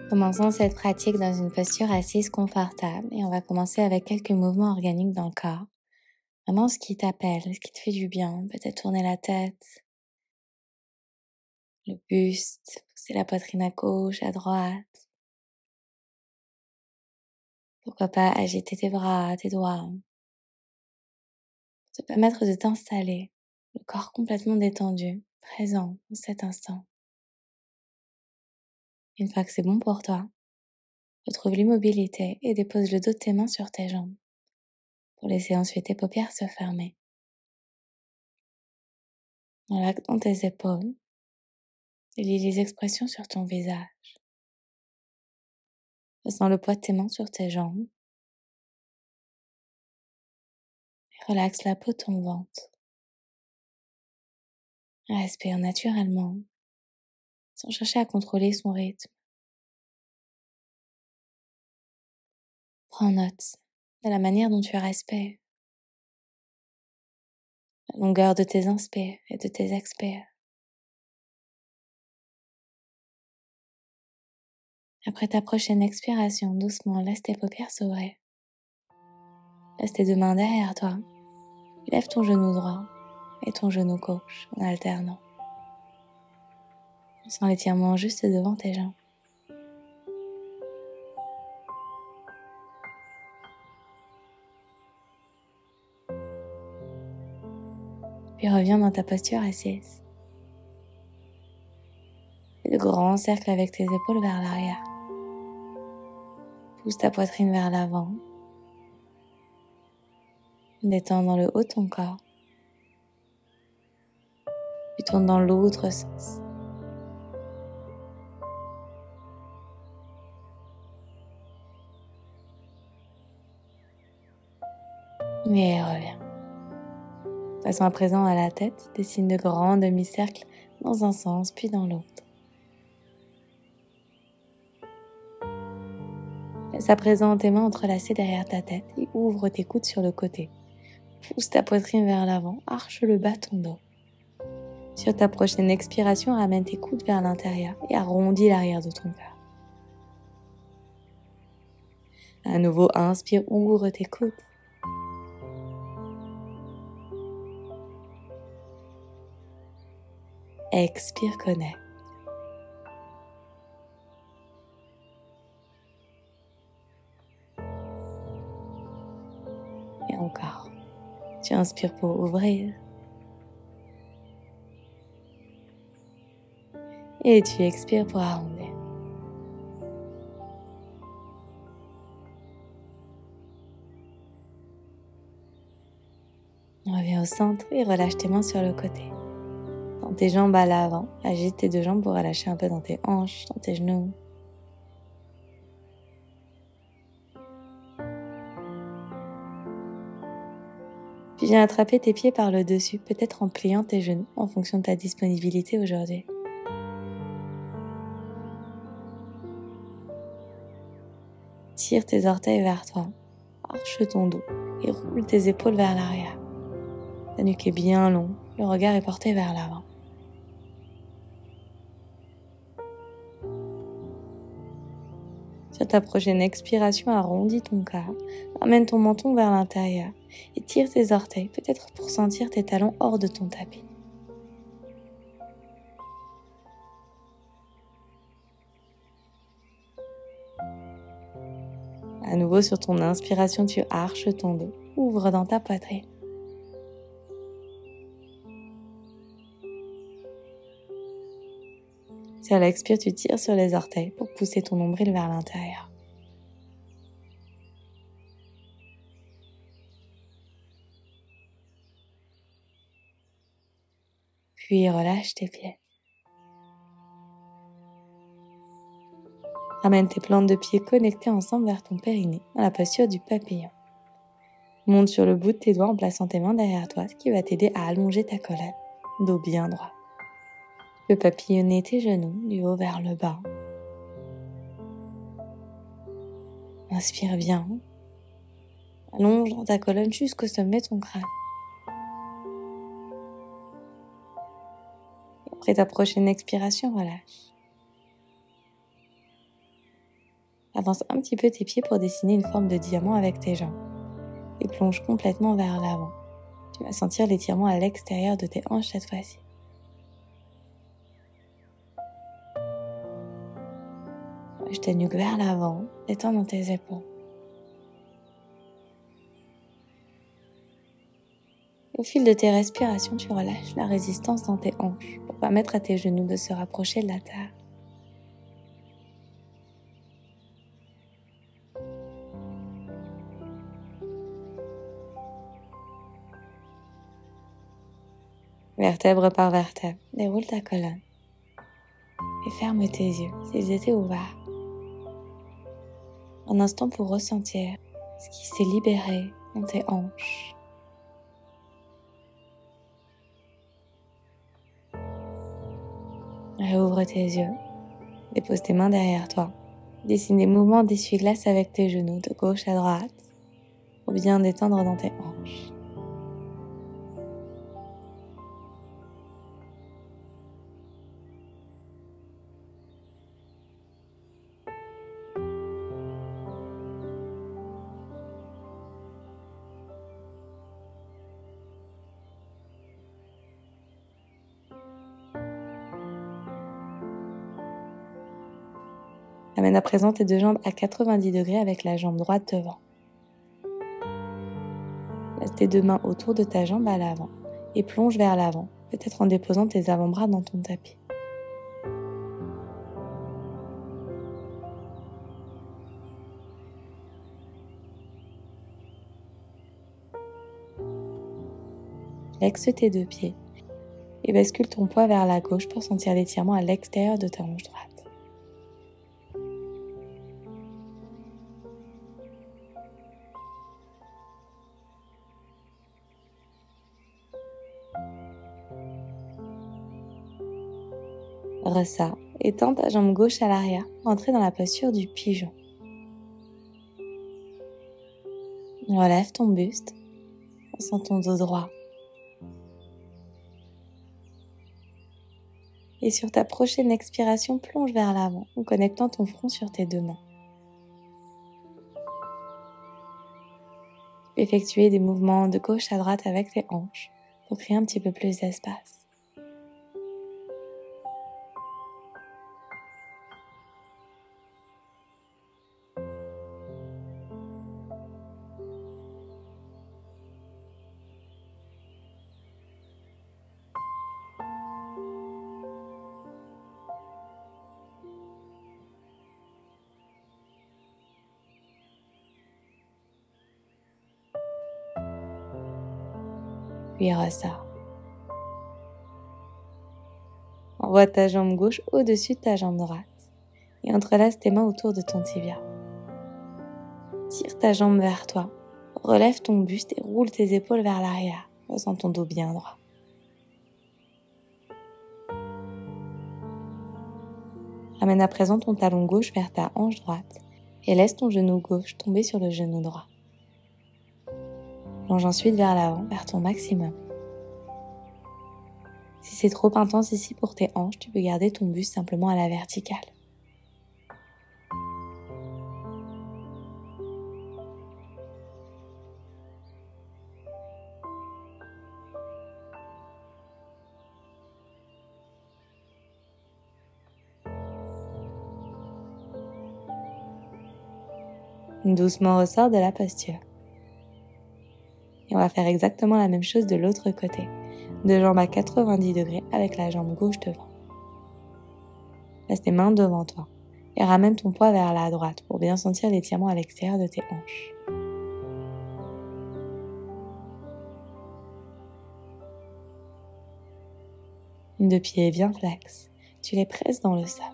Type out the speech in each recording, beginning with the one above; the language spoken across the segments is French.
Commençons cette pratique dans une posture assise confortable et on va commencer avec quelques mouvements organiques dans le corps. Vraiment ce qui t'appelle, ce qui te fait du bien. Peut-être tourner la tête, le buste, pousser la poitrine à gauche, à droite. Pourquoi pas agiter tes bras, tes doigts. Te permettre de t'installer, le corps complètement détendu, présent dans cet instant. Une fois que c'est bon pour toi, retrouve l'immobilité et dépose le dos de tes mains sur tes jambes pour laisser ensuite tes paupières se fermer. Relaxe dans tes épaules et lis les expressions sur ton visage. Ressens le poids de tes mains sur tes jambes et relaxe la peau de ton ventre. Respire naturellement, sans chercher à contrôler son rythme. Prends note de la manière dont tu respires, la longueur de tes inspires et de tes expires. Après ta prochaine expiration, doucement laisse tes paupières s'ouvrir. Laisse tes deux mains derrière toi. Lève ton genou droit et ton genou gauche en alternant. Sens l'étirement juste devant tes jambes. Puis reviens dans ta posture assise. Fais de grands cercles avec tes épaules vers l'arrière. Pousse ta poitrine vers l'avant. Détends dans le haut de ton corps. Puis tourne dans l'autre sens. Et reviens. Passons à présent à la tête. Dessine de grands demi-cercles dans un sens puis dans l'autre. Laisse à présent tes mains entrelacées derrière ta tête et ouvre tes coudes sur le côté. Pousse ta poitrine vers l'avant, arche le bas de ton dos. Sur ta prochaine expiration, ramène tes coudes vers l'intérieur et arrondis l'arrière de ton corps. À nouveau, inspire, ouvre tes coudes. Expire, connecte. Et encore. Tu inspires pour ouvrir. Et tu expires pour arrondir. Reviens au centre et relâche tes mains sur le côté. Tends tes jambes à l'avant. Agite tes deux jambes pour relâcher un peu dans tes hanches, dans tes genoux. Puis viens attraper tes pieds par le dessus, peut-être en pliant tes genoux en fonction de ta disponibilité aujourd'hui. Tire tes orteils vers toi, arche ton dos et roule tes épaules vers l'arrière. Ta nuque est bien longue, le regard est porté vers l'avant. Sur ta prochaine expiration, arrondis ton corps, ramène ton menton vers l'intérieur et tire tes orteils, peut-être pour sentir tes talons hors de ton tapis. À nouveau, sur ton inspiration, tu arches ton dos, ouvre dans ta poitrine. Sur l'expire, tu tires sur les orteils pour pousser ton nombril vers l'intérieur. Puis relâche tes pieds. Ramène tes plantes de pieds connectées ensemble vers ton périnée, dans la posture du papillon. Monte sur le bout de tes doigts en plaçant tes mains derrière toi, ce qui va t'aider à allonger ta colonne, dos bien droit. Tu peux papillonner tes genoux du haut vers le bas. Inspire bien. Allonge dans ta colonne jusqu'au sommet de ton crâne. Et après ta prochaine expiration, relâche. Avance un petit peu tes pieds pour dessiner une forme de diamant avec tes jambes. Et plonge complètement vers l'avant. Tu vas sentir l'étirement à l'extérieur de tes hanches cette fois-ci. Je te nuque vers l'avant, détends dans tes épaules. Au fil de tes respirations, tu relâches la résistance dans tes hanches pour permettre à tes genoux de se rapprocher de la terre. Vertèbre par vertèbre, déroule ta colonne et ferme tes yeux s'ils étaient ouverts. Un instant pour ressentir ce qui s'est libéré dans tes hanches. Réouvre tes yeux, dépose tes mains derrière toi. Dessine des mouvements d'essuie-glace avec tes genoux de gauche à droite pour bien détendre dans tes hanches. Amène à présent tes deux jambes à 90 degrés avec la jambe droite devant. Laisse tes deux mains autour de ta jambe à l'avant et plonge vers l'avant, peut-être en déposant tes avant-bras dans ton tapis. Flexe tes deux pieds et bascule ton poids vers la gauche pour sentir l'étirement à l'extérieur de ta hanche droite. Ressors et tends ta jambe gauche à l'arrière pour entrer dans la posture du pigeon. Relève ton buste, sens ton dos droit. Et sur ta prochaine expiration, plonge vers l'avant en connectant ton front sur tes deux mains. Effectuer des mouvements de gauche à droite avec tes hanches pour créer un petit peu plus d'espace. Puis ressors. Envoie ta jambe gauche au-dessus de ta jambe droite et entrelace tes mains autour de ton tibia. Tire ta jambe vers toi, relève ton buste et roule tes épaules vers l'arrière. Ressens ton dos bien droit. Ramène à présent ton talon gauche vers ta hanche droite et laisse ton genou gauche tomber sur le genou droit. Plonge ensuite vers l'avant, vers ton maximum. Si c'est trop intense ici pour tes hanches, tu peux garder ton buste simplement à la verticale. Doucement ressors de la posture. Et on va faire exactement la même chose de l'autre côté. Deux jambes à 90 degrés avec la jambe gauche devant. Laisse tes mains devant toi et ramène ton poids vers la droite pour bien sentir l'étirement à l'extérieur de tes hanches. Deux pieds bien flex, tu les presses dans le sol.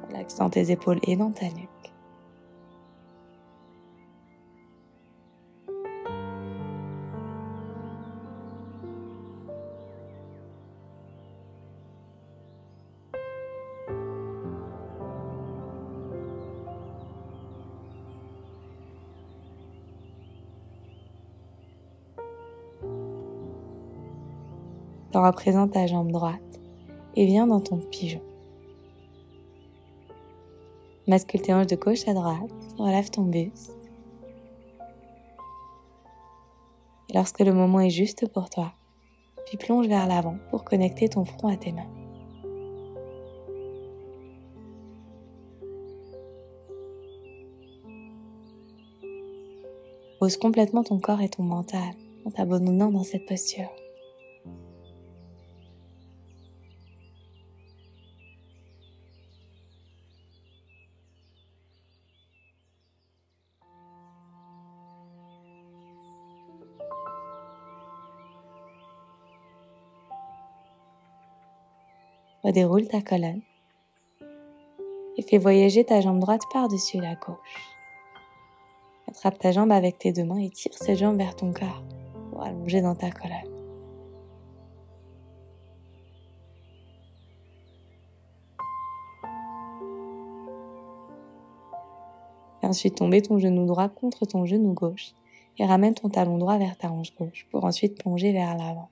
Relaxe dans tes épaules et dans ta nuque. Tends à présent ta jambe droite et viens dans ton pigeon. Bascule tes hanches de gauche à droite, relève ton buste. Et lorsque le moment est juste pour toi, puis plonge vers l'avant pour connecter ton front à tes mains. Pose complètement ton corps et ton mental en t'abandonnant dans cette posture. Redéroule ta colonne et fais voyager ta jambe droite par-dessus la gauche. Attrape ta jambe avec tes deux mains et tire cette jambe vers ton corps pour allonger dans ta colonne. Et ensuite tomber ton genou droit contre ton genou gauche et ramène ton talon droit vers ta hanche gauche pour ensuite plonger vers l'avant.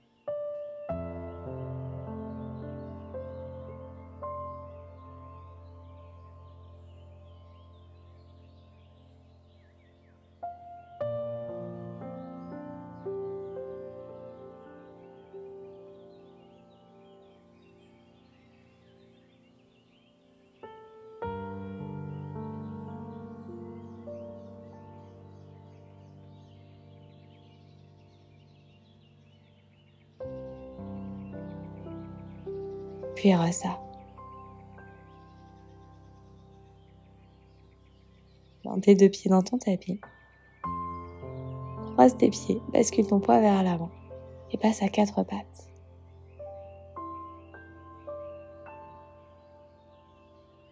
Puis ressors. Plante tes deux pieds dans ton tapis. Croise tes pieds, bascule ton poids vers l'avant et passe à quatre pattes.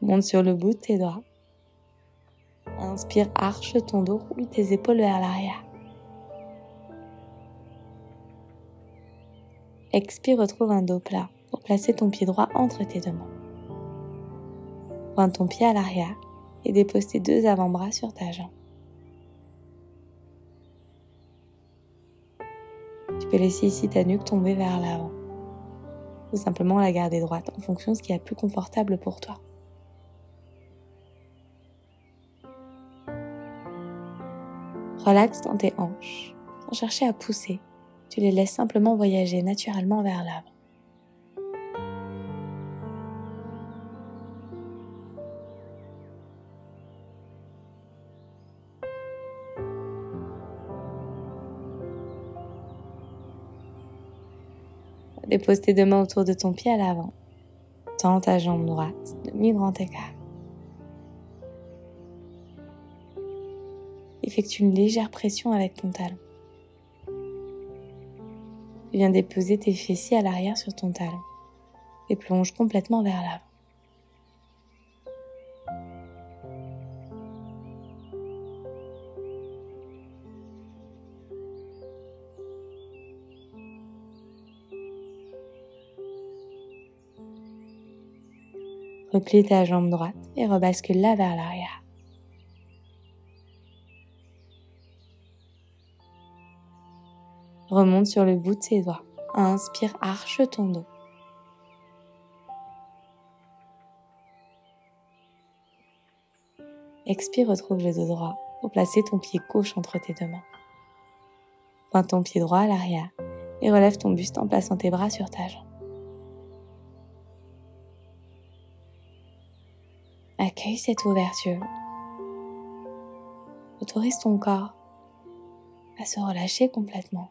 Monte sur le bout de tes doigts. Inspire, arche ton dos, roule tes épaules vers l'arrière. Expire, retrouve un dos plat pour placer ton pied droit entre tes deux mains. Pointe ton pied à l'arrière et dépose tes deux avant-bras sur ta jambe. Tu peux laisser ici ta nuque tomber vers l'avant ou simplement la garder droite en fonction de ce qui est plus confortable pour toi. Relaxe dans tes hanches, sans chercher à pousser. Tu les laisses simplement voyager naturellement vers l'avant. Dépose tes deux mains autour de ton pied à l'avant. Tends ta jambe droite, demi-grand écart. Effectue une légère pression avec ton talon. Tu viens déposer tes fessiers à l'arrière sur ton talon et plonge complètement vers l'avant. Replie ta jambe droite et rebascule-la vers l'arrière. Remonte sur le bout de tes doigts. Inspire, arche ton dos. Expire, retrouve le dos droit pour placer ton pied gauche entre tes deux mains. Pointe ton pied droit à l'arrière et relève ton buste en plaçant tes bras sur ta jambe. Accueille cette ouverture. Autorise ton corps à se relâcher complètement.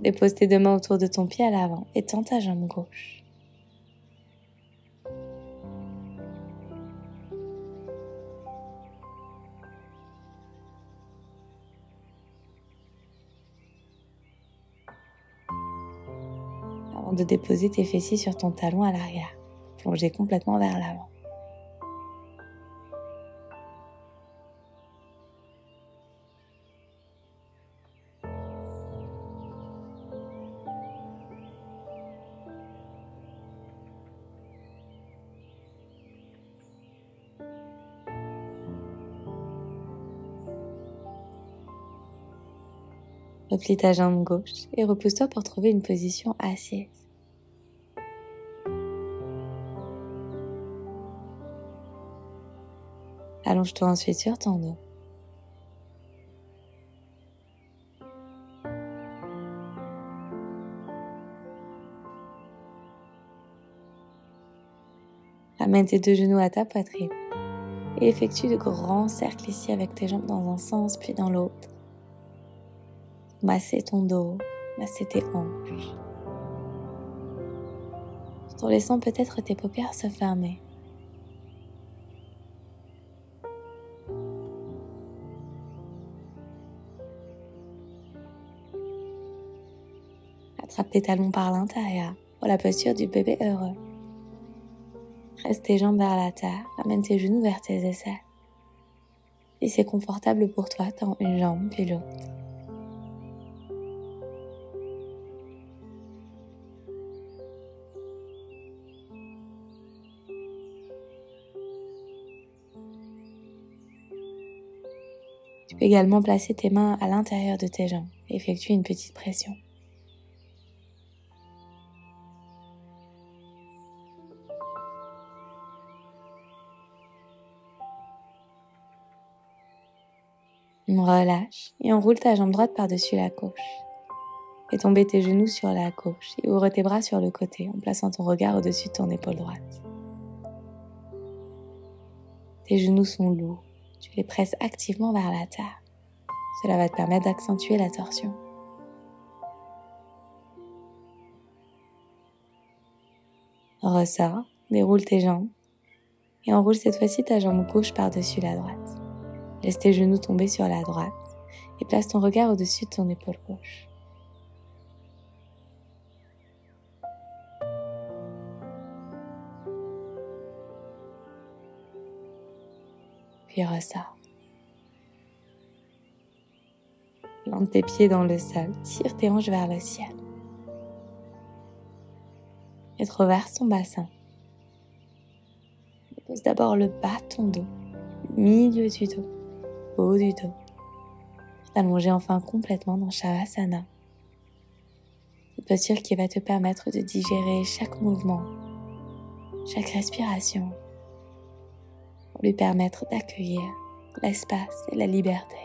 Dépose tes deux mains autour de ton pied à l'avant et tends ta jambe gauche. Avant de déposer tes fessiers sur ton talon à l'arrière, plonger complètement vers l'avant. Replie ta jambe gauche et repousse-toi pour trouver une position assise. Allonge-toi ensuite sur ton dos. Amène tes deux genoux à ta poitrine et effectue de grands cercles ici avec tes jambes dans un sens puis dans l'autre. Masser ton dos, masser tes hanches. Tout en laissant peut-être tes paupières se fermer. Attrape tes talons par l'intérieur pour la posture du bébé heureux. Presse tes jambes vers la terre, amène tes genoux vers tes aisselles. Si c'est confortable pour toi, tends une jambe puis l'autre. Tu peux également placer tes mains à l'intérieur de tes jambes et effectuer une petite pression. Relâche et enroule ta jambe droite par-dessus la gauche. Fais tomber tes genoux sur la gauche et ouvre tes bras sur le côté en plaçant ton regard au-dessus de ton épaule droite. Tes genoux sont lourds, tu les presses activement vers la terre. Cela va te permettre d'accentuer la torsion. Ressors, déroule tes jambes et enroule cette fois-ci ta jambe gauche par-dessus la droite. Laisse tes genoux tomber sur la droite et place ton regard au-dessus de ton épaule gauche. Puis ressors. Plante tes pieds dans le sol, tire tes hanches vers le ciel. Et traverse ton bassin. Dépose d'abord le bas de ton dos, le milieu du dos, haut du dos. T'allonger enfin complètement dans Shavasana. Cette posture qui va te permettre de digérer chaque mouvement, chaque respiration, pour lui permettre d'accueillir l'espace et la liberté.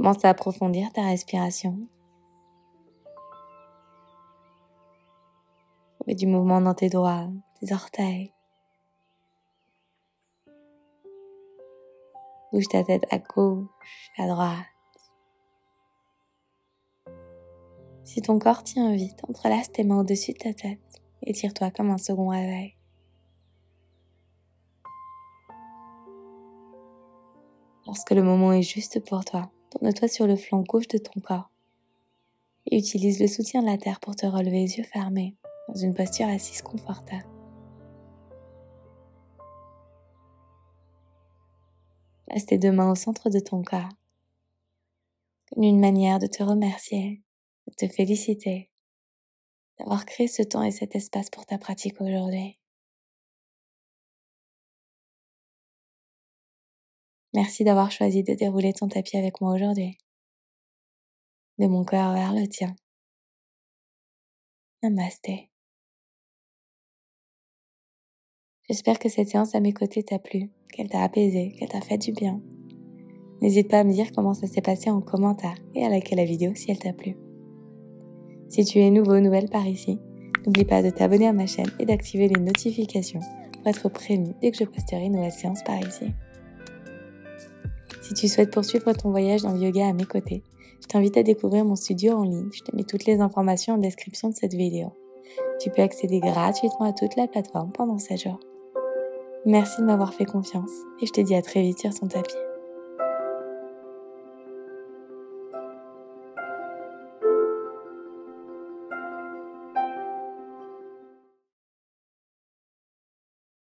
Commence à approfondir ta respiration. Fais du mouvement dans tes doigts, tes orteils. Bouge ta tête à gauche, à droite. Si ton corps t'y invite, entrelace tes mains au-dessus de ta tête et tire-toi comme un second réveil. Lorsque le moment est juste pour toi, tourne-toi sur le flanc gauche de ton corps et utilise le soutien de la terre pour te relever les yeux fermés dans une posture assise confortable. Place tes deux mains au centre de ton corps, comme une manière de te remercier, de te féliciter, d'avoir créé ce temps et cet espace pour ta pratique aujourd'hui. Merci d'avoir choisi de dérouler ton tapis avec moi aujourd'hui. De mon cœur vers le tien. Namasté. J'espère que cette séance à mes côtés t'a plu, qu'elle t'a apaisé, qu'elle t'a fait du bien. N'hésite pas à me dire comment ça s'est passé en commentaire et à liker la vidéo si elle t'a plu. Si tu es nouveau ou nouvelle par ici, n'oublie pas de t'abonner à ma chaîne et d'activer les notifications pour être prévenu dès que je posterai une nouvelle séance par ici. Si tu souhaites poursuivre ton voyage dans le yoga à mes côtés, je t'invite à découvrir mon studio en ligne. Je te mets toutes les informations en description de cette vidéo. Tu peux accéder gratuitement à toute la plateforme pendant 7 jours. Merci de m'avoir fait confiance et je te dis à très vite sur ton tapis.